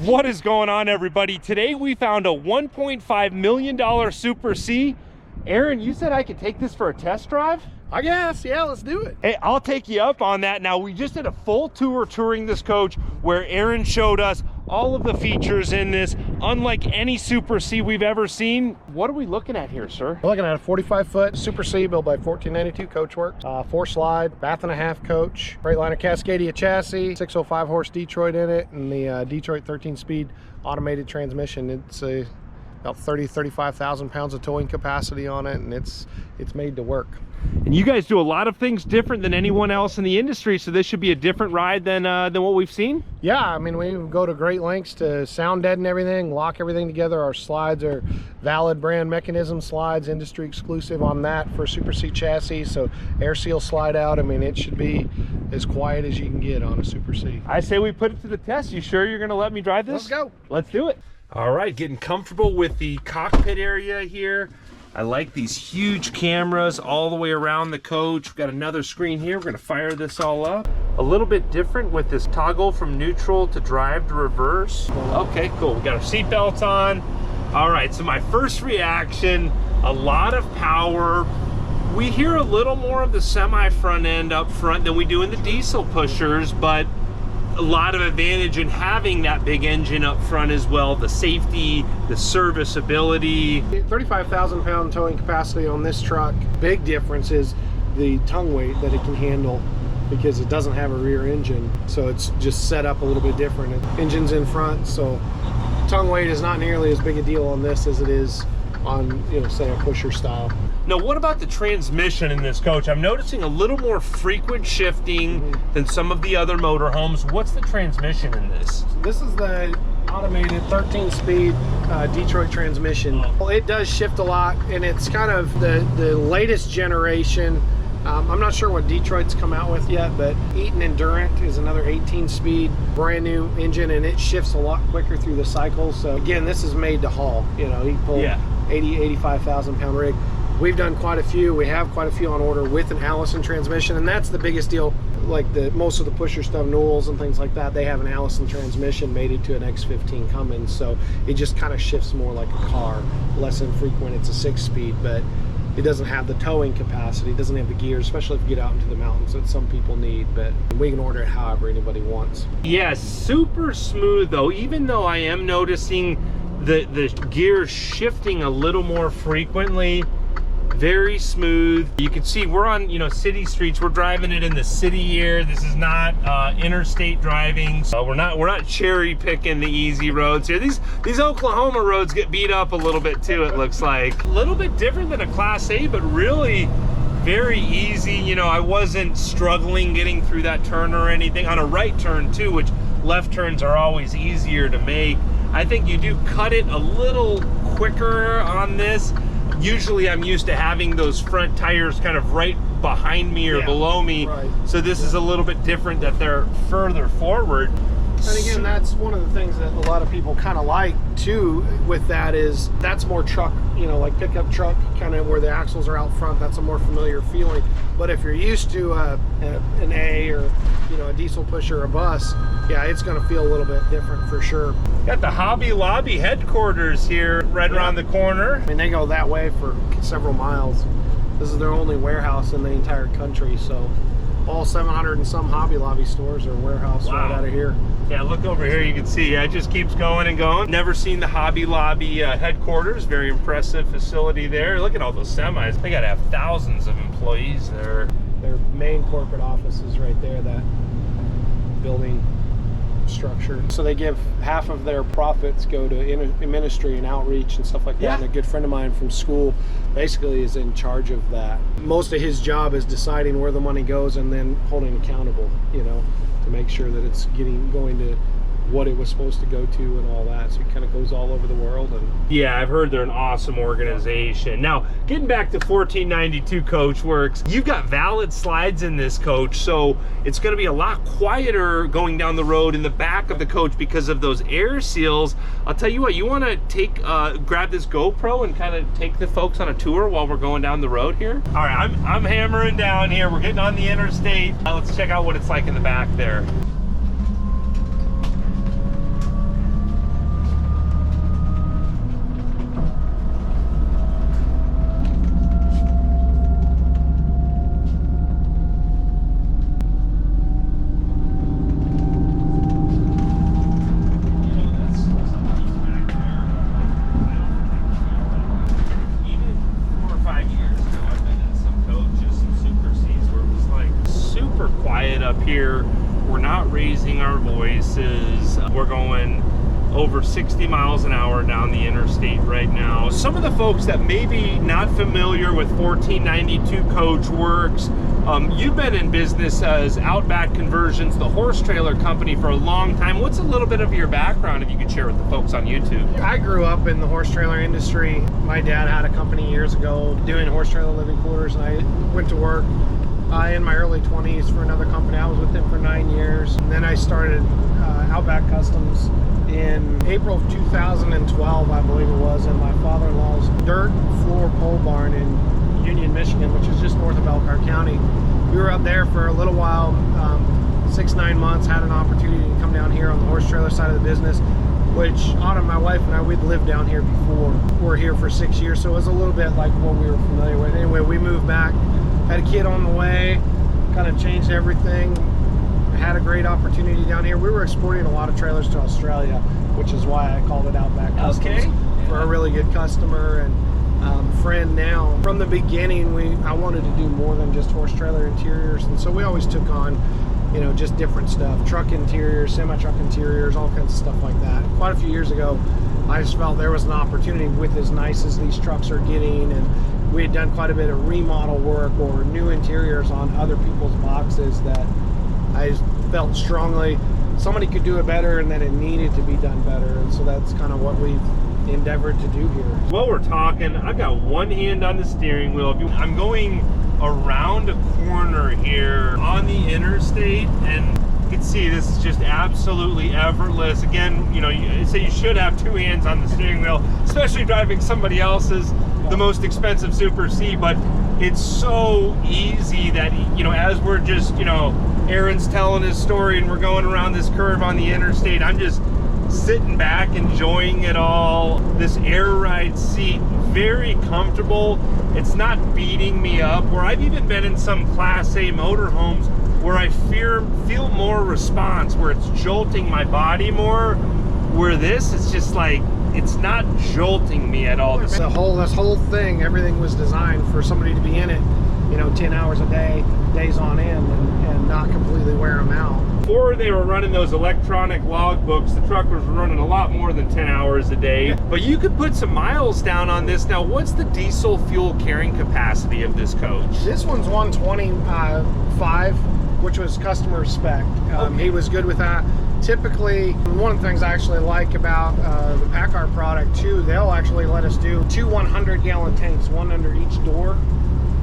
What is going on, everybody? Today we found a $1.5 million Super C. Aaron, you said I could take this for a test drive? I guess, yeah, let's do it. Hey, I'll take you up on that. Now, we just did a full tour touring this coach where Aaron showed us all of the features in this, unlike any Super C we've ever seen. What are we looking at here, sir? We're looking at a 45-foot Super C built by 1492 Coachworks. 4-slide, bath-and-a-half coach, Freightliner Cascadia chassis, 605 horse Detroit in it, and the Detroit 13-speed automated transmission. It's about 35,000 pounds of towing capacity on it, and it's made to work. And you guys do a lot of things different than anyone else in the industry, so this should be a different ride than what we've seen? Yeah, I mean, we go to great lengths to sound deaden everything, lock everything together. Our slides are valid brand mechanism slides, industry exclusive on that for Super C chassis, so air seal slide out. I mean, it should be as quiet as you can get on a Super C. I say we put it to the test. You sure you're gonna let me drive this? Let's go. Let's do it. All right, getting comfortable with the cockpit area here. I like these huge cameras all the way around the coach. We've got another screen here. We're gonna fire this all up. A little bit different with this toggle from neutral to drive to reverse. Okay, cool. We got our seat belts on. All right, so my first reaction, a lot of power. We hear a little more of the semi front end up front than we do in the diesel pushers, but a lot of advantage in having that big engine up front as well. The safety, the serviceability. 35,000 pound towing capacity on this truck. Big difference is the tongue weight that it can handle because it doesn't have a rear engine. So it's just set up a little bit different. Engine's in front, so tongue weight is not nearly as big a deal on this as it is on, you know, say a pusher style. Now, what about the transmission in this coach? I'm noticing a little more frequent shifting than some of the other motorhomes. What's the transmission in this? This is the automated 13-speed Detroit transmission. Well, it does shift a lot, and it's kind of the latest generation. I'm not sure what Detroit's come out with yet, but Eaton Endurant is another 18-speed brand new engine, and it shifts a lot quicker through the cycle. So again, this is made to haul. You know, you pull 85,000 pound rig. We've done quite a few. We have quite a few on order with an Allison transmission, and that's the biggest deal. Like most of the pusher stuff, Knowles and things like that, they have an Allison transmission mated to an X15 Cummins, so it just kind of shifts more like a car, less infrequent. It's a 6-speed, but it doesn't have the towing capacity, it doesn't have the gears, especially if you get out into the mountains that some people need, but we can order it however anybody wants. Yeah, super smooth though, even though I am noticing the gears shifting a little more frequently. Very smooth. You can see we're on, you know, city streets. We're driving it in the city here. This is not interstate driving. So we're not cherry picking the easy roads here. These Oklahoma roads get beat up a little bit too, it looks like. A little bit different than a Class A, but really very easy. You know, I wasn't struggling getting through that turn or anything. On a right turn too, which left turns are always easier to make. I think you do cut it a little quicker on this. Usually I'm used to having those front tires kind of right behind me or below me. Right. So this is a little bit different that they're further forward. And again, that's one of the things that a lot of people kind of like too with that is that's more truck, you know, like pickup truck, kind of where the axles are out front. That's a more familiar feeling. But if you're used to an A or, you know, a diesel pusher or a bus, yeah, it's going to feel a little bit different for sure. Got the Hobby Lobby headquarters here right around the corner. I mean, they go that way for several miles. This is their only warehouse in the entire country, so all 700 and some Hobby Lobby stores are warehouse right out of here. Yeah, look over here, you can see, it just keeps going and going. Never seen the Hobby Lobby headquarters. Very impressive facility there. Look at all those semis. They gotta have thousands of employees there. Their main corporate office is right there, that building structure. So they give half of their profits go to ministry and outreach and stuff like that. And a good friend of mine from school basically is in charge of that. Most of his job is deciding where the money goes and then holding accountable, you know, to make sure that it's going to what it was supposed to go to and all that. So it kind of goes all over the world. And yeah, I've heard they're an awesome organization. Now, getting back to 1492 Coachworks, you've got valid slides in this coach, so it's going to be a lot quieter going down the road in the back of the coach because of those air seals. I'll tell you what, you want to take grab this GoPro and kind of take the folks on a tour while we're going down the road here. All right, I'm hammering down here. We're getting on the interstate. Let's check out what it's like in the back there. our voices. We're going over 60 miles an hour down the interstate right now. Some of the folks that may be not familiar with 1492 Coachworks, you've been in business as Outback Conversions, the horse trailer company, for a long time. What's a little bit of your background, if you could share with the folks on YouTube? I grew up in the horse trailer industry. My dad had a company years ago doing horse trailer living quarters, and I went to work in my early 20s for another company. I was with them for 9 years, and then I started Outback Customs in April of 2012, I believe it was, in my father-in-law's dirt floor pole barn in Union, Michigan, which is just north of Elkhart County. We were up there for a little while, 6-9 months, had an opportunity to come down here on the horse trailer side of the business, which Autumn, my wife, and I, we'd lived down here before. We're here for 6 years, so it was a little bit like what we were familiar with. Anyway, we moved back, had a kid on the way, kind of changed everything. Had a great opportunity down here. We were exporting a lot of trailers to Australia, which is why I called it Outback Customs. Okay. For a really good customer and friend now. From the beginning, I wanted to do more than just horse trailer interiors, and so we always took on, you know, just different stuff. Truck interiors, semi-truck interiors, all kinds of stuff like that. Quite a few years ago, I just felt there was an opportunity with as nice as these trucks are getting, and we had done quite a bit of remodel work or new interiors on other people's boxes that I felt strongly somebody could do it better and that it needed to be done better. And so that's kind of what we've endeavored to do here. While we're talking, I've got one hand on the steering wheel. I'm going around a corner here on the interstate, and you can see this is just absolutely effortless. Again, you know, you say you should have two hands on the steering wheel, especially driving somebody else's, the most expensive Super C, but it's so easy that, you know, as we're just, you know, Aaron's telling his story and we're going around this curve on the interstate, I'm just sitting back enjoying it all. This air ride seat, very comfortable. It's not beating me up, where I've even been in some Class A motorhomes where I feel more response, where it's jolting my body more, where this is just like, it's not jolting me at all. This whole thing, everything was designed for somebody to be in it, you know, 10 hours a day, days on end, and not completely wear them out. Before they were running those electronic logbooks, the truck was running a lot more than 10 hours a day. Yeah. But you could put some miles down on this. Now, what's the diesel fuel carrying capacity of this coach? This one's 125, which was customer spec. Okay. He was good with that. Typically, one of the things I actually like about the PACCAR product too, they'll actually let us do 2 100-gallon tanks, one under each door.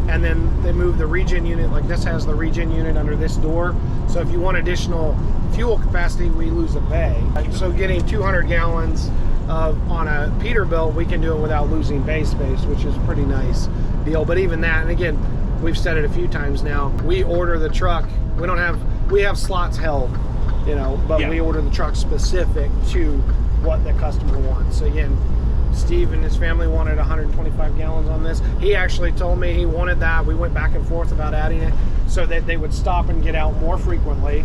And then they move the regen unit, like this has the regen unit under this door. So if you want additional fuel capacity, we lose a bay. So getting 200 gallons on a Peterbilt, we can do it without losing bay space, which is a pretty nice deal. But even that, and again, we've said it a few times now, we order the truck, we have slots held, you know, but Yeah. we order the truck specific to what the customer wants. So again, Steve and his family wanted 125 gallons on this. He actually told me he wanted that. We went back and forth about adding it so that they would stop and get out more frequently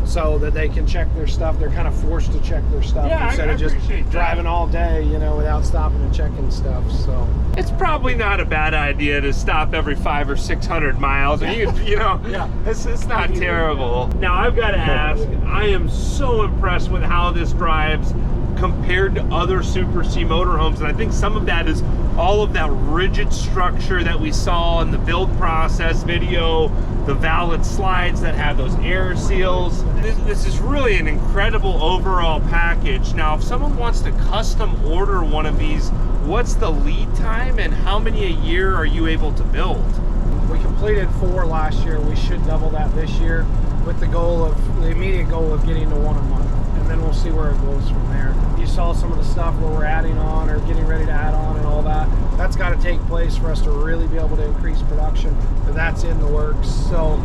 so that they can check their stuff. They're kind of forced to check their stuff instead of just driving all day, you know, without stopping and checking stuff. So it's probably not a bad idea to stop every 500 or 600 miles. And you know, Yeah. it's not terrible. Now, I've got to ask, I am so impressed with how this drives compared to other Super C motorhomes, and I think some of that is all of that rigid structure that we saw in the build process video, the valid slides that have those air seals. This is really an incredible overall package. Now, if someone wants to custom order one of these, what's the lead time and how many a year are you able to build? we completed 4 last year. We should double that this year with the immediate goal of getting to 1 a month. And then we'll see where it goes from there. You saw some of the stuff where we're adding on or getting ready to add on and all that. That's got to take place for us to really be able to increase production, and that's in the works. So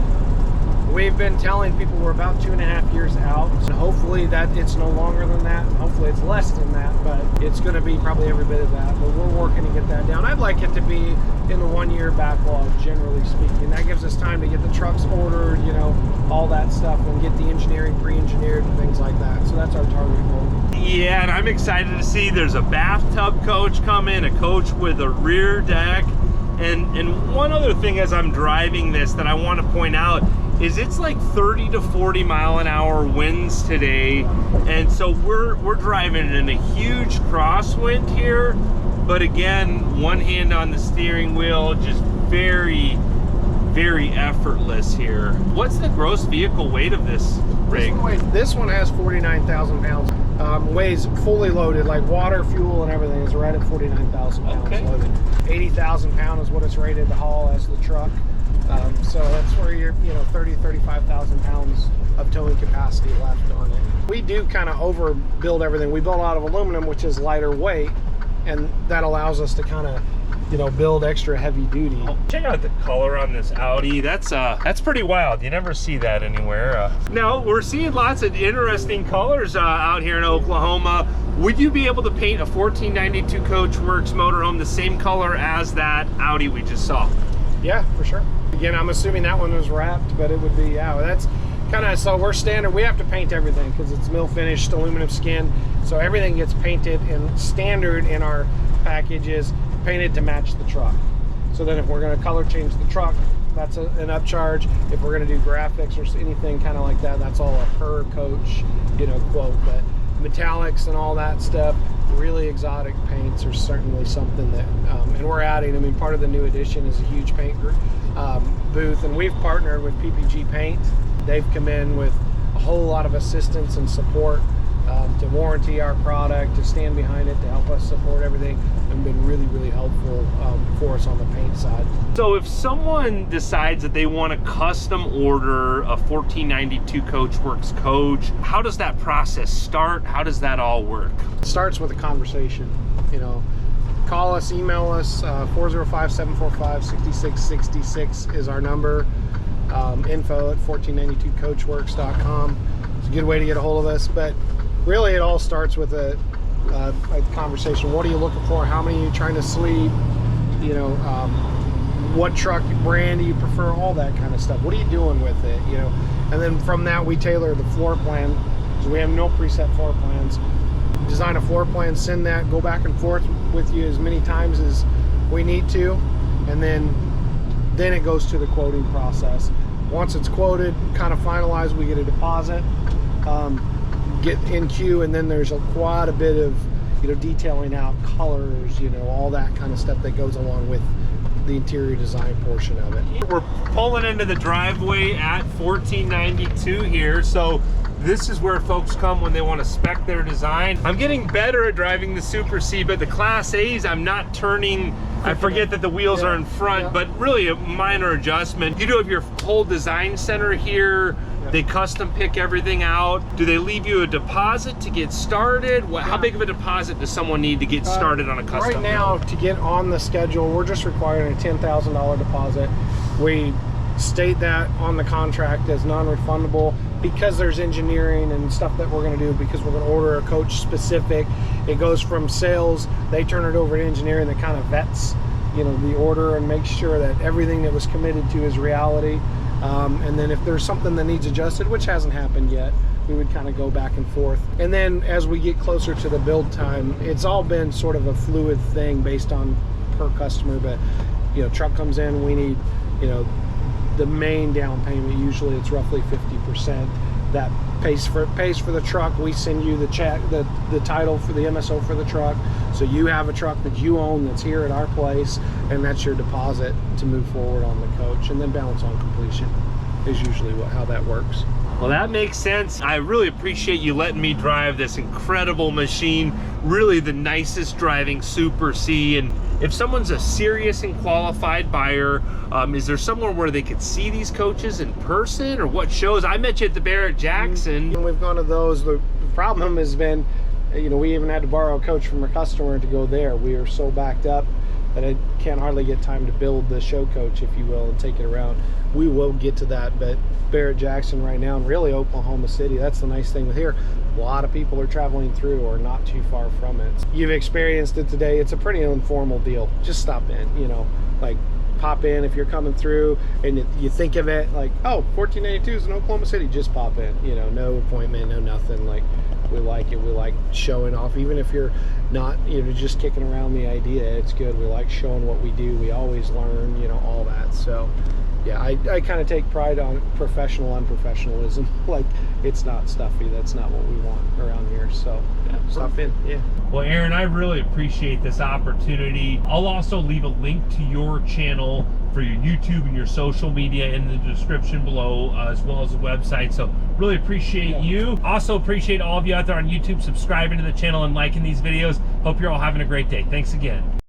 we've been telling people we're about 2.5 years out. So hopefully that it's no longer than that, and hopefully it's less than that, but it's going to be probably every bit of that. But we're working to get that down. I'd like it to be in the 1-year backlog, generally speaking. That gives us time to get the trucks ordered, you know, all that stuff, and get the engineering pre-engineered and things like that. So that's our target goal. Yeah, and I'm excited to see there's a bathtub coach coming, a coach with a rear deck. And one other thing as I'm driving this that I want to point out is it's like 30 to 40 mile an hour winds today. And so we're driving in a huge crosswind here. But again, one hand on the steering wheel, just very, very effortless here. What's the gross vehicle weight of this rig? This one has 49,000 pounds. Weighs fully loaded, like water, fuel, and everything is right at 49,000 pounds loaded. 80,000 pounds is what it's rated to haul as the truck. So that's where you're, 30, 35,000 pounds of towing capacity left on it. We do kind of overbuild everything. We build out of aluminum, which is lighter weight, and that allows us to kind of build extra heavy duty. Oh, check out the color on this Audi. That's pretty wild. You never see that anywhere. Now we're seeing lots of interesting colors out here in Oklahoma. Would you be able to paint a 1492 Coachworks motorhome the same color as that Audi we just saw? Yeah, for sure. Again, I'm assuming that one was wrapped, but it would be, yeah, that's kind of, so we're standard. We have to paint everything because it's mill finished aluminum skin. So everything gets painted, and standard in our packages painted to match the truck. So then if we're going to color change the truck, that's an upcharge. If we're going to do graphics or anything kind of like that, that's all a per coach, quote. But metallics and all that stuff, really exotic paints are certainly something that, and we're adding. I mean, part of the new addition is a huge paint booth, and we've partnered with PPG Paint. They've come in with a whole lot of assistance and support to warranty our product, to stand behind it, to help us support everything, and been really, really helpful for us on the paint side. So if someone decides that they want to custom order a 1492 Coachworks coach, how does that process start? How does that all work? It starts with a conversation. Call us, email us, 405-745-6666 is our number. Info at 1492coachworks.com. It's a good way to get a hold of us, but really it all starts with a conversation. What are you looking for? How many are you trying to sleep? What truck brand do you prefer? All that kind of stuff. What are you doing with it? And then from that we tailor the floor plan, because we have no preset floor plans. Design a floor plan, send that, go back and forth with you as many times as we need to, and then it goes to the quoting process. Once it's quoted, kind of finalized, we get a deposit, get in queue, and then there's quite a bit of detailing out colors, all that kind of stuff that goes along with the interior design portion of it. We're pulling into the driveway at 1492 here, so this is where folks come when they want to spec their design. I'm getting better at driving the Super C, but the Class A's, I'm not turning. I forget that the wheels are in front, but really a minor adjustment. You do have your whole design center here. They custom pick everything out. Do they leave you a deposit to get started? How big of a deposit does someone need to get started on a custom? Right now, to get on the schedule, we're just requiring a $10,000 deposit. We state that on the contract as non-refundable because there's engineering and stuff that we're going to do, because we're going to order a coach specific. It goes from sales, they turn it over to engineering that kind of vets the order and makes sure that everything that was committed to is reality. And then if there's something that needs adjusted, which hasn't happened yet, we would kind of go back and forth. And then as we get closer to the build time, it's all been sort of a fluid thing based on per customer. But truck comes in, we need the main down payment, usually it's roughly 50%. That pays for the truck. We send you the check, the title for the MSO for the truck, so you have a truck that you own that's here at our place, and that's your deposit to move forward on the coach. And then balance on completion is usually how that works. Well, that makes sense. I really appreciate you letting me drive this incredible machine. Really the nicest driving Super C. And if someone's a serious and qualified buyer, is there somewhere where they could see these coaches in person, or what shows? I met you at the Barrett-Jackson. We've gone to those. The problem has been, we even had to borrow a coach from a customer to go there. We are so backed up that I can't hardly get time to build the show coach, if you will, and take it around. We will get to that, but Barrett-Jackson right now, and really Oklahoma City, that's the nice thing with here. A lot of people are traveling through or not too far from it. You've experienced it today. It's a pretty informal deal. Just stop in, like pop in if you're coming through and you think of it like, oh, 1492 is in Oklahoma City, just pop in. No appointment, no nothing. Like, we like it. We like showing off, even if you're not just kicking around the idea. It's good. We like showing what we do. We always learn, all that. So yeah, I kind of take pride on professional unprofessionalism. Like, it's not stuffy. That's not what we want around here. So yeah, stop in. Yeah. Well, Aaron, I really appreciate this opportunity. I'll also leave a link to your channel for your YouTube and your social media in the description below, as well as the website. So really appreciate you. Also appreciate all of you out there on YouTube subscribing to the channel and liking these videos. Hope you're all having a great day. Thanks again.